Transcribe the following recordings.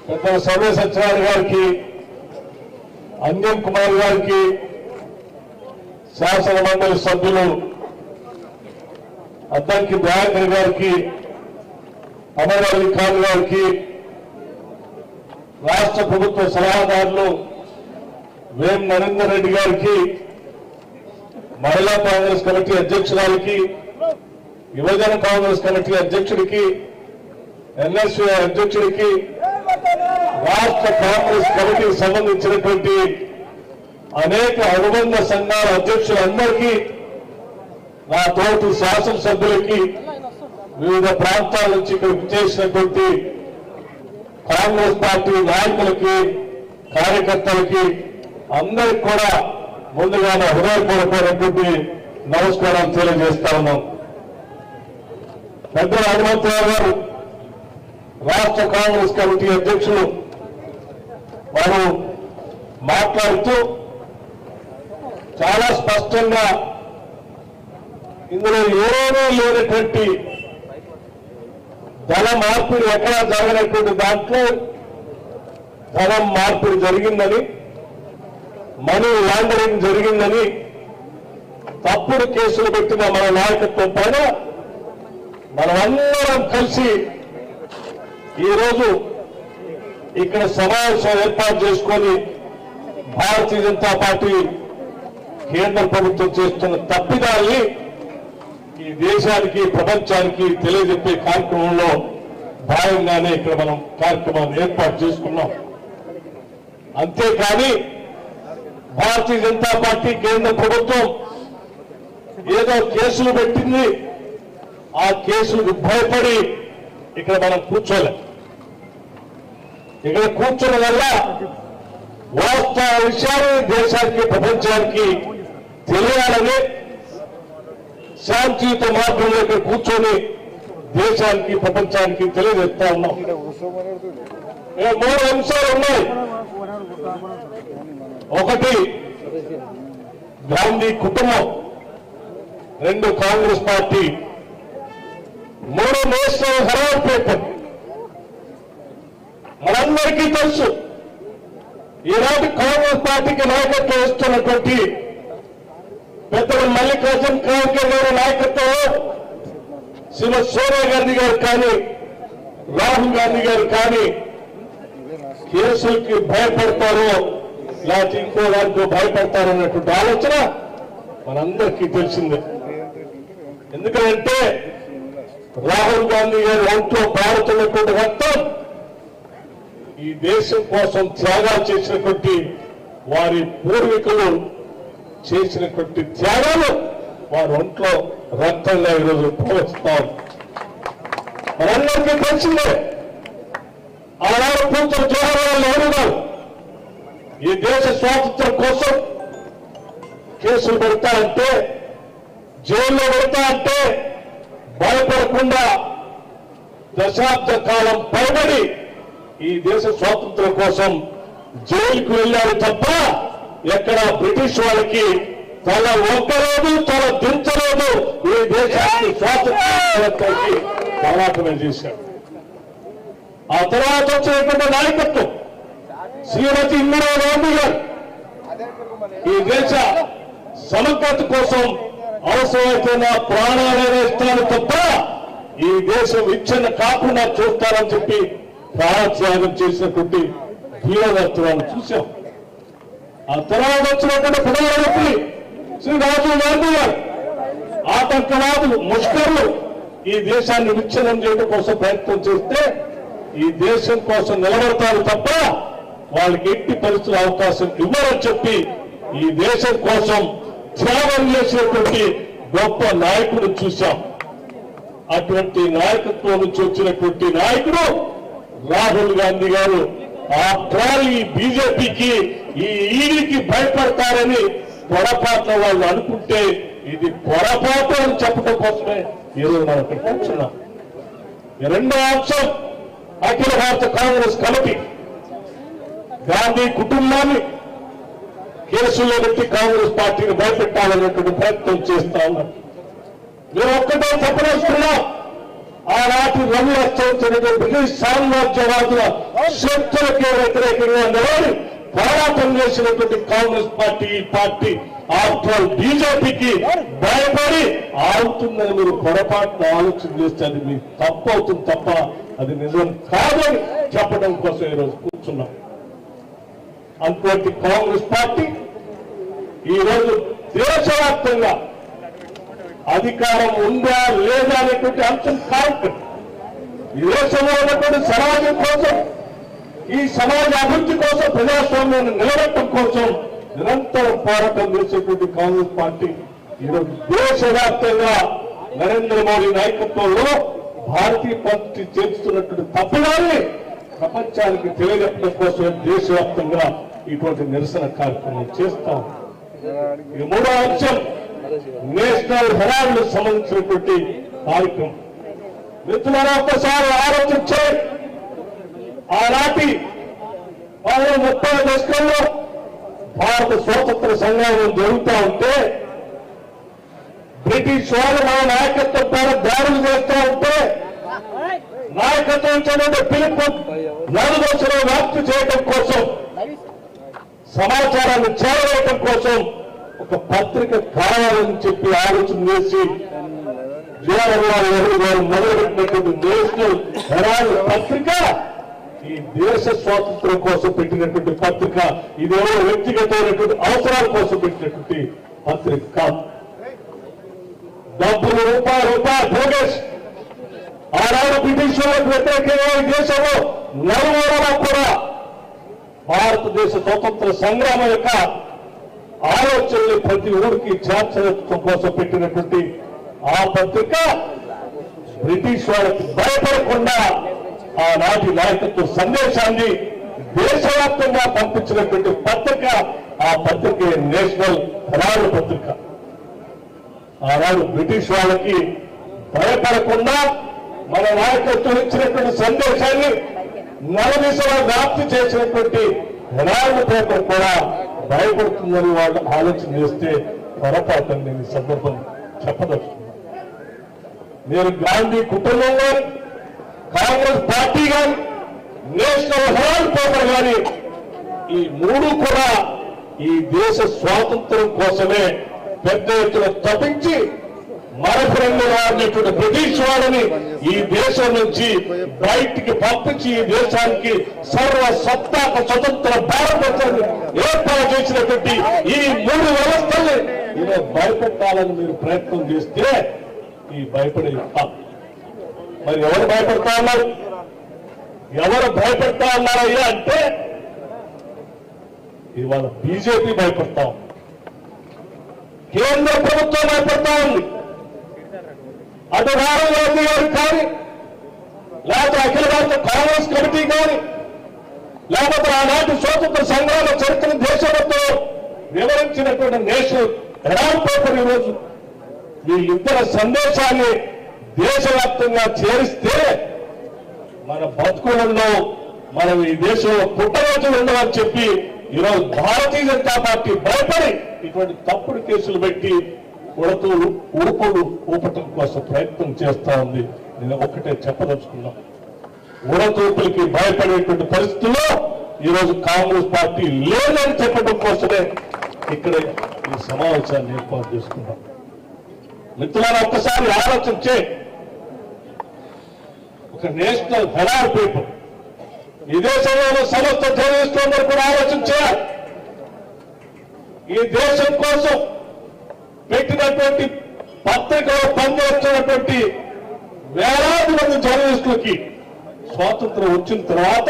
పెద్దల సర్వే సత్యనారాయణ గారికి, అంజన్ కుమార్ గారికి, శాసన మండలి సభ్యులు అద్దంకి దయాకర్ గారికి, అమర్ అలీ ఖాన్ గారికి, రాష్ట్ర ప్రభుత్వ సలహాదారులు వేం నరేందర్ రెడ్డి గారికి, మహిళా కాంగ్రెస్ కమిటీ అధ్యక్షురాలకి, యువజన కాంగ్రెస్ కమిటీ అధ్యక్షుడికి, ఎన్ఎస్యూ అధ్యక్షుడికి, రాష్ట్ర కాంగ్రెస్ కమిటీకి సంబంధించినటువంటి అనేక అనుబంధ సంఘాల అధ్యక్షులందరికీ, నా తోటి శాసనసభ్యులకి, వివిధ ప్రాంతాల నుంచి ఇక్కడికి చేసినటువంటి కాంగ్రెస్ పార్టీ నాయకులకి, కార్యకర్తలకి అందరికి కూడా ముందుగానే హృదయపూర్వకమైనటువంటి నమస్కారాలు తెలియజేస్తా ఉన్నాం. పెద్దల హనుమంతరావు గారు రాష్ట్ర కాంగ్రెస్ కమిటీ అధ్యక్షులు వారు మాట్లాడుతూ చాలా స్పష్టంగా ఇందులో ఏమీ లేనటువంటి ధన మార్పిడి ఎక్కడా జరగనటువంటి దాంట్లో ధనం మార్పిడి జరిగిందని, మనీ లాండరింగ్ జరిగిందని, తప్పుడు కేసులు పెట్టిన మన నాయకత్వం పైన మనమందరం కలిసి ఈరోజు ఇక్కడ సమావేశం ఏర్పాటు చేసుకొని భారతీయ జనతా పార్టీ కేంద్ర ప్రభుత్వం చేస్తున్న తప్పిదాల్ని ఈ దేశానికి, ప్రపంచానికి తెలియజెప్పే కార్యక్రమంలో భాగంగానే ఇక్కడ మనం కార్యక్రమాన్ని ఏర్పాటు చేసుకున్నాం. అంతేకాని భారతీయ జనతా పార్టీ కేంద్ర ప్రభుత్వం ఏదో కేసులు పెట్టింది, ఆ కేసులకు భయపడి ఇక్కడ మనం కూర్చోలేం. ఇక్కడ కూర్చోవడం వల్ల వాస్తవ విషయాలు దేశానికి, ప్రపంచానికి తెలియాలని శాంతియుత మార్గంలో ఇక్కడ కూర్చొని దేశానికి, ప్రపంచానికి తెలియజేస్తా ఉన్నాం. 3 అంశాలు ఉన్నాయి. ఒకటి గాంధీ కుటుంబం, 2 కాంగ్రెస్ పార్టీ, 3 నేషనల్ హెరాల్డ్ పేపర్. మనందరికీ తెలుసు ఈనాటి కాంగ్రెస్ పార్టీకి నాయకత్వం ఇస్తున్నటువంటి పెద్దలు మల్లికార్జున ఖార్గే గారి నాయకత్వంలో శ్రీమతి సోనియా గాంధీ గారు కానీ, రాహుల్ గాంధీ గారు కానీ కేసులకి భయపడతారో లేకపోతే ఇంకో దానికి భయపడతారన్నటువంటి ఆలోచన మనందరికీ తెలిసిందే. ఎందుకంటే రాహుల్ గాంధీ గారి ఒంట్లో పారుతున్నటువంటి రక్తం ఈ దేశం కోసం త్యాగాలు చేసినటువంటి వారి పూర్వీకులు చేసినటువంటి త్యాగాలు వారి ఒంట్లో రక్తంగా ఈరోజు ప్రవహిస్తారు. మనందరికీ తెలిసిందే. ఆనాడు కూతురు జవహర్లాల్ నెహ్రూ గారు ఈ దేశ స్వాతంత్రం కోసం కేసులు పెడతా అంటే, జైల్లో పెడతా అంటే భయపడకుండా దశాబ్ద కాలం పైబడి ఈ దేశ స్వాతంత్రం కోసం జైలుకు వెళ్ళారు తప్ప ఎక్కడ బ్రిటిష్ వాళ్ళకి తల ఒక్కలేదు, తల దించలేదు. ఈ దేశానికి స్వాతంత్రానికి పోరాటమే చేశాడు. ఆ తర్వాత వచ్చినటువంటి నాయకత్వం శ్రీమతి ఇందిరా గాంధీ గారు ఈ దేశ సమగ్రత కోసం అవసరమైతే నా ప్రాణాలైనా ఇస్తాను తప్ప ఈ దేశం విచ్ఛిన్న కాకుండా చూస్తారని చెప్పి ప్రాణత్యాగం చేసినటువంటి ధీరదత్వాన్ని చూశాం. ఆ తర్వాత వచ్చినటువంటి ప్రధానమంత్రి శ్రీ రాజీవ్ గాంధీ గారు ఆతంకవాదులు, ముష్కరులు ఈ దేశాన్ని విచ్ఛిన్నం చేయడం కోసం ప్రయత్నం చేస్తే ఈ దేశం కోసం నిలబడతారు తప్ప వాళ్ళకి ఎట్టి పరిస్థితుల అవకాశం ఇవ్వరని చెప్పి ఈ దేశం కోసం త్యాగం చేసినటువంటి గొప్ప నాయకుడు చూశాం. అటువంటి నాయకత్వం నుంచి వచ్చినటువంటి నాయకుడు రాహుల్ గాంధీ గారు ఈ బీజేపీకి, ఈ ఈడీకి భయపడతారని పొరపాట్ల వాళ్ళు అనుకుంటే ఇది పొరపాటు అని చెప్పడం కోసమే ఈరోజు మనం ఇక్కడ కూర్చున్నాం. రెండో అంశం అఖిల భారత కాంగ్రెస్ కమిటీ గాంధీ కుటుంబాన్ని కేసుల్లో పెట్టి కాంగ్రెస్ పార్టీని భయపెట్టాలనేటువంటి ప్రయత్నం చేస్తా ఉన్నాం. మేము ఒక్కటే చెప్పదలుచుకున్నాం, ఆనాటి రంగులు హెచ్చరించినటువంటి బ్రిటిష్ సామ్రాజ్యవాదుల శక్తులకే వ్యతిరేకంగా నిలబడి పోరాటం చేసినటువంటి కాంగ్రెస్ పార్టీ ఈ పార్టీ ఆఫ్టర్ బీజేపీకి భయపడి ఆగుతుందని మీరు పొరపాటున ఆలోచన చేస్తే అది మీకు తప్పు అవుతుంది తప్ప అది నిజం కాదని చెప్పడం కోసం ఈరోజు కూర్చున్నాం. అటువంటి కాంగ్రెస్ పార్టీ ఈరోజు దేశవ్యాప్తంగా అధికారం ఉందా లేదా అనేటువంటి అంశం కాదు. ఈ దేశంలో ఉన్నటువంటి సమాజం కోసం, ఈ సమాజ అభివృద్ధి కోసం, ప్రజాస్వామ్యాన్ని నిలబెట్టడం కోసం నిరంతరం పోరాటం చేసేటువంటి కాంగ్రెస్ పార్టీ ఈరోజు దేశవ్యాప్తంగా నరేంద్ర మోడీ నాయకత్వంలో భారతీయ పార్టీ చేస్తున్నటువంటి తప్పులని ప్రపంచానికి తెలియజెప్పడం కోసం దేశవ్యాప్తంగా ఇటువంటి నిరసన కార్యక్రమం చేస్తాం. ఈ మూడో అంశం నేషనల్ హెరాల్డ్ సంబంధించినటువంటి కార్యక్రమం. మిత్రులారా, ఒక్కసారి ఆలోచించే ఆనాటి 30వ దశకంలో భారత స్వాతంత్ర సంగ్రామం జరుగుతూ ఉంటే బ్రిటిష్ వాళ్ళు మన నాయకత్వం ద్వారా దాడులు చేస్తూ ఉంటే నాయకత్వం ఇచ్చినటువంటి పిలుపు నలుదశలో వ్యాప్తి చేయడం కోసం, సమాచారాన్ని చేరవేయడం కోసం ఒక పత్రిక కావాలని చెప్పి ఆలోచన చేసి జవహర్లాల్ నెహ్రూ గారు మొదలుపెట్టినటువంటి నేషనల్ హెరాల్డ్ పత్రిక ఈ దేశ స్వాతంత్ర్యం కోసం పెట్టినటువంటి పత్రిక. ఇదేమో వ్యక్తిగతమైనటువంటి అవసరాల కోసం పెట్టినటువంటి పత్రిక కాదు. డబ్బులు రూపాయి భోగేష్ ఆనాడు బ్రిటిష్ వాళ్ళకు వ్యతిరేకంగా ఈ దేశంలో నలుమూలలా కూడా భారతదేశ స్వతంత్ర సంగ్రామం యొక్క ఆలోచనలు ప్రతి ఊరికి చేర్చడం కోసం పెట్టినటువంటి ఆ పత్రిక బ్రిటిష్ వాళ్ళకి భయపడకుండా ఆనాటి నాయకత్వ సందేశాన్ని దేశవ్యాప్తంగా పంపించినటువంటి పత్రిక. ఆ పత్రిక నేషనల్ హెరాల్డ్ పత్రిక. ఆనాడు బ్రిటిష్ వాళ్ళకి భయపడకుండా మన నాయకత్వం ఇచ్చినటువంటి సందేశాన్ని నలుదిశలో వ్యాప్తి చేసినటువంటి హెరాల్డ్ పేపర్ కూడా భయపడుతుందని వాళ్ళు ఆలోచన చేస్తే పొరపాటు నేను ఈ సందర్భం చెప్పదలుచుకున్నాను. నేను గాంధీ కుటుంబం కానీ, కాంగ్రెస్ పార్టీ కానీ, నేషనల్ హెరాల్డ్ పేపర్ కానీ ఈ మూడు కూడా ఈ దేశ స్వాతంత్రం కోసమే పెద్ద ఎత్తున తప్పించి మరపురంగా ఉన్నటువంటి బ్రిటిష్ వాళ్ళని ఈ దేశం నుంచి బయటికి పంపించి ఈ దేశానికి సర్వ సత్తాక స్వతంత్ర భారతదేశాన్ని ఏర్పాటు చేసినటువంటి ఈ మూడు వ్యవస్థల్ని ఇలా భయపెట్టాలని మీరు ప్రయత్నం చేస్తే ఈ భయపడే మరి ఎవరు భయపడతా ఉన్నారు? ఎవరు భయపడతా ఉన్నారయ్యా అంటే ఇవాళ బీజేపీ భయపడతా ఉంది, కేంద్ర ప్రభుత్వం భయపడతా ఉంది. అటు రాహుల్ గాంధీ గారు కానీ, లేకపోతే అఖిల భారత కాంగ్రెస్ కమిటీ కానీ, లేకపోతే ఆనాటి స్వాతంత్ర సంగ్రామ చరిత్రను దేశంతో వివరించినటువంటి నేషనల్ హెరాల్డ్ పేపర్ ఈరోజు వీళ్ళిద్దరి సందేశాన్ని దేశవ్యాప్తంగా చేరిస్తే మన బతుకులలో మనం ఈ దేశంలో పుట్టరోజులు ఉండవని చెప్పి ఈరోజు భారతీయ జనతా పార్టీ భయపడి ఇటువంటి తప్పుడు కేసులు పెట్టి ఉడతూ ఊపులు ఊపటం కోసం ప్రయత్నం చేస్తా ఉంది. నేను ఒక్కటే చెప్పదలుచుకున్నా, ఉడతూపులకి భయపడేటువంటి పరిస్థితుల్లో ఈరోజు కాంగ్రెస్ పార్టీ లేదని చెప్పడం కోసమే ఇక్కడ ఈ సమావేశాన్ని ఏర్పాటు చేసుకున్నాం. మిత్రులారా, ఒక్కసారి ఆలోచించే ఒక నేషనల్ హెరాల్డ్ పేపర్ ఈ దేశంలో సమస్త జర్నలిస్టులందరూ కూడా ఆలోచించారు. ఈ దేశం కోసం పెట్టినటువంటి పత్రికలో పనిచేస్తున్నటువంటి వేలాది మంది జర్నలిస్టులకి స్వాతంత్రం వచ్చిన తర్వాత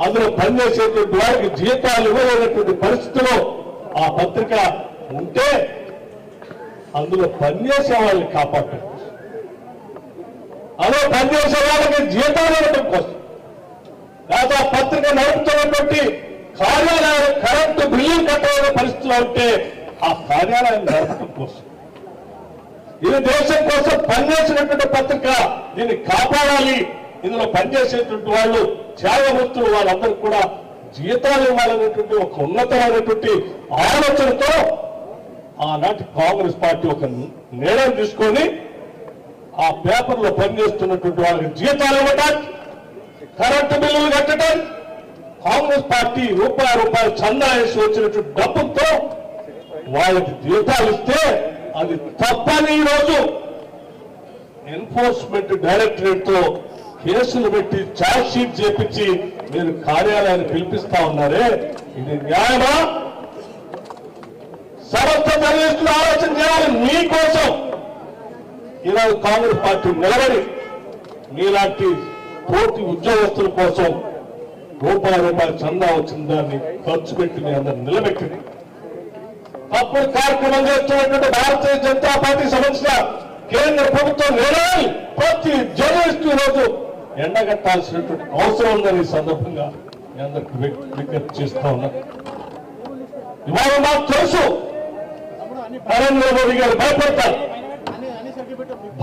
అందులో పనిచేసేటువంటి వారికి జీతాలు ఇవ్వలేనటువంటి పరిస్థితిలో ఆ పత్రిక ఉంటే అందులో పనిచేసే వాళ్ళని కాపాడటం, అందులో పనిచేసే వాళ్ళకి జీతాలు ఇవ్వడం కోసం, లేదా ఆ పత్రిక నడుపుతున్నటువంటి కార్యాలయాలు కరెంటు బిల్లులు కట్టలేని పరిస్థితిలో ఉంటే ఆ కార్యాలయాన్ని నడపడం కోసం, ఇది దేశం కోసం పనిచేసినటువంటి పత్రిక, దీన్ని కాపాడాలి. ఇందులో పనిచేసేటువంటి వాళ్ళు త్యాగమూర్తులు, వాళ్ళందరూ కూడా జీతాలు ఇవ్వాలనేటువంటి ఒక ఉన్నతమైనటువంటి ఆలోచనతో ఆనాటి కాంగ్రెస్ పార్టీ ఒక నిర్ణయం తీసుకొని ఆ పేపర్లో పనిచేస్తున్నటువంటి వాళ్ళకి జీతాలు ఇవ్వటానికి, కరెంటు బిల్లులు కట్టడానికి కాంగ్రెస్ పార్టీ రూపాయలు చందా వేసి వచ్చినటువంటి డబ్బుతో వాళ్ళకి జీతాలు ఇస్తే అది తప్పని ఈరోజు ఎన్ఫోర్స్మెంట్ డైరెక్టరేట్ తో కేసులు పెట్టి ఛార్జ్ షీట్ చేపించి మీరు కార్యాలయాన్ని పిలిపిస్తా ఉన్నారే, ఇది న్యాయమా? సమస్త జర్నలిస్టులు ఆలోచన చేయాలి. మీకోసం ఈరోజు కాంగ్రెస్ పార్టీ నిలబడి మీలాంటి పూర్తి ఉద్యోగస్తుల కోసం రూపాయలు చందా వచ్చిన దాన్ని ఖర్చు పెట్టి మీ అందరు నిలబెట్టింది. తప్పుడు కార్యక్రమం చేస్తున్నటువంటి భారతీయ జనతా పార్టీ సంబంధించిన కేంద్ర ప్రభుత్వం నిర్ణయాలు ప్రతి జర్నలిస్టు ఈరోజు ఎండగట్టాల్సినటువంటి అవసరం ఉందని ఈ సందర్భంగా మీ అందరికి విజ్ఞప్తి చేస్తా ఉన్నా. ఇవాళ నాకు తెలుసు నరేంద్ర మోదీ గారు భయపడతారు,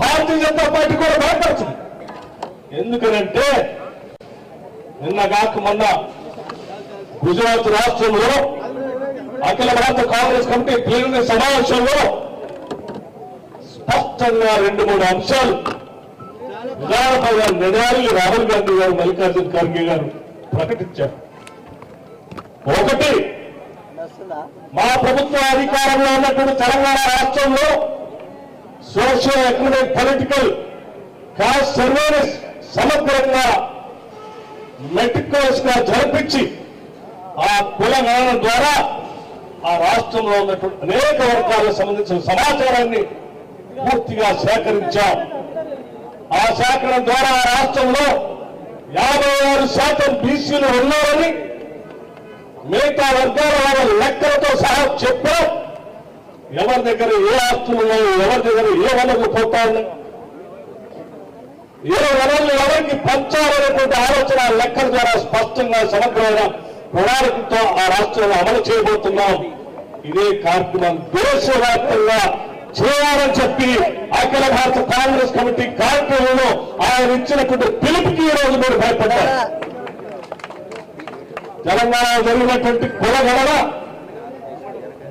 భారతీయ జనతా పార్టీ కూడా భయపడుతుంది. ఎందుకనంటే నిన్న కాక మొన్న గుజరాత్ రాష్ట్రంలో అఖిల భారత కాంగ్రెస్ కమిటీ ప్లీనరీ సమావేశంలో స్పష్టంగా 2-3 అంశాలు విధానపైన నిర్ణయాలు రాహుల్ గాంధీ గారు, మల్లికార్జున ఖర్గే గారు ప్రకటించారు. ఒకటి, మా ప్రభుత్వ అధికారంలో ఉన్నటువంటి తెలంగాణ రాష్ట్రంలో socio economic political cost surveys సమగ్రంగా మెటిక్యులస్ గా జరిపించి ఆ కుల గణన ద్వారా ఆ రాష్ట్రంలో ఉన్నటువంటి అనేక వర్గాలకు సంబంధించిన సమాచారాన్ని పూర్తిగా సేకరించాం. ఆ సేకరణ ద్వారా ఆ రాష్ట్రంలో 56% బీసీలు ఉన్నారని మిగతా వర్గాల వాళ్ళ లెక్కలతో సహా చెప్పాం. ఎవరి దగ్గర ఏ ఆస్తులు ఉన్నాయి, ఎవరి దగ్గర ఏ వనరులు పోతా ఉన్నాయి, ఏ వనరులు ఎవరికి పంచాలనేటువంటి ఆలోచన లెక్కల ద్వారా స్పష్టంగా సమగ్రమైన ప్రణాళికతో ఆ రాష్ట్రంలో అమలు చేయబోతున్నాం. ఇదే కార్యక్రమం దేశవ్యాప్తంగా చేయాలని చెప్పి అఖిల భారత కాంగ్రెస్ కమిటీ కార్యక్రమంలో ఆయన ఇచ్చినటువంటి పిలుపుకి ఈ రోజు మీరు భయపడ్డారు. తెలంగాణ జరిగినటువంటి కులగణన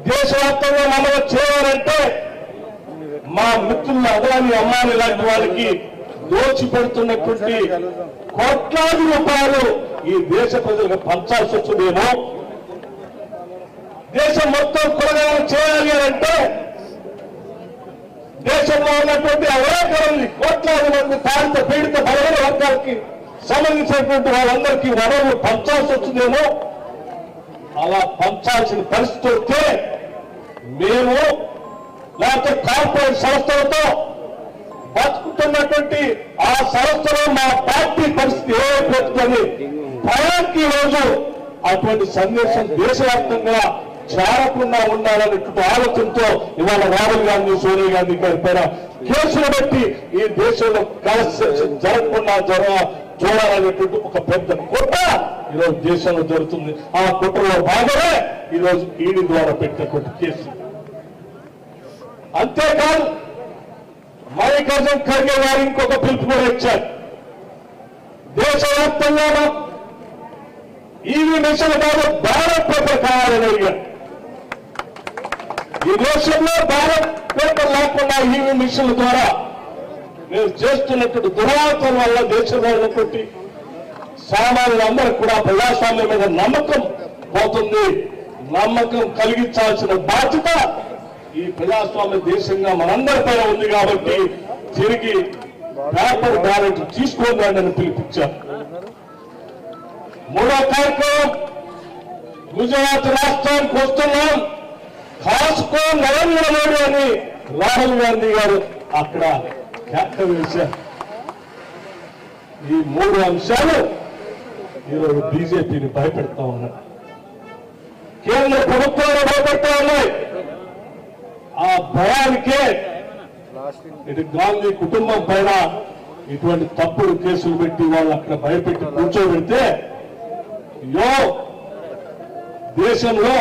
దేశవ్యాప్తంగా అమలు చేయాలంటే మా మిత్రుల అదాని అమ్మాని లాంటి వాళ్ళకి దోచిపెడుతున్నటువంటి కోట్లాది రూపాయలు ఈ దేశ ప్రజలకు పంచాల్సి వస్తుందేమో. దేశం మొత్తం కులగణన చేయాలి అంటే దేశంలో ఉన్నటువంటి అవేకరణని కోట్లాది మంది తాడిత పీడిత బలహీన వర్గాలకి సంబంధించినటువంటి వాళ్ళందరికీ వనరులు పంచాల్సి వస్తుందేమో. అలా పంచాల్సిన పరిస్థితి వస్తే మేము లేకపోతే కార్పొరేట్ సంస్థలతో బతుకుతున్నటువంటి ఆ సంస్థలో మా పార్టీ పరిస్థితి ఏమైపోతుందని భయానికి రోజు అటువంటి సందేశం దేశవ్యాప్తంగా చేరకుండా ఉండాలనేటువంటి ఆలోచనతో ఇవాళ రాహుల్ గాంధీ, సోనియా గాంధీ గారి పైన కేసులు పెట్టి ఈ దేశంలో జరగకుండా చూడాలనేటువంటి ఒక పెద్ద కుట్ర ఈరోజు దేశంలో జరుగుతుంది. ఆ కుట్రలో భాగమే ఈరోజు ఈడీ ద్వారా పెట్టినటువంటి కేసు. అంతేకాదు మల్లికార్జున ఖర్గే గారు ఇంకొక పిలుపు కూడా ఇచ్చారు. దేశవ్యాప్తంగా ఈవీ మిషన్ కాదు బ్యాలెట్ పేపర్ కావాలని అడిగారు. ఈ దేశంలో బ్యాలెట్ పేపర్ లేకుండా ఈవీ మిషన్ల ద్వారా మేము చేస్తున్నటువంటి దురావతం వల్ల దేశంలో ఉన్నటువంటి సామాన్యులందరూ కూడా ప్రజాస్వామ్యం మీద నమ్మకం పోతుంది. నమ్మకం కలిగించాల్సిన బాధ్యత ఈ ప్రజాస్వామ్య దేశంగా మనందరిపైన ఉంది. కాబట్టి తిరిగి పేపర్ బ్యాలెట్ తీసుకోండి అని పిలిపించారు. మూడో కార్యక్రమం, గుజరాత్ రాష్ట్రానికి వస్తున్నాం, కాసుకో నరేంద్ర మోడీ అని రాహుల్ గాంధీ గారు అక్కడ వ్యాఖ్య వేశారు. ఈ 3 అంశాలు ఈరోజు బీజేపీని భయపెడతా ఉన్నాయి, కేంద్ర ప్రభుత్వాన్ని భయపెడతా ఉన్నాయి. ఆ భయానికే ఇటు గాంధీ కుటుంబం పైన ఇటువంటి తప్పుడు కేసులు పెట్టి వాళ్ళు అక్కడ భయపెట్టి కూర్చోబెడితే దేశంలో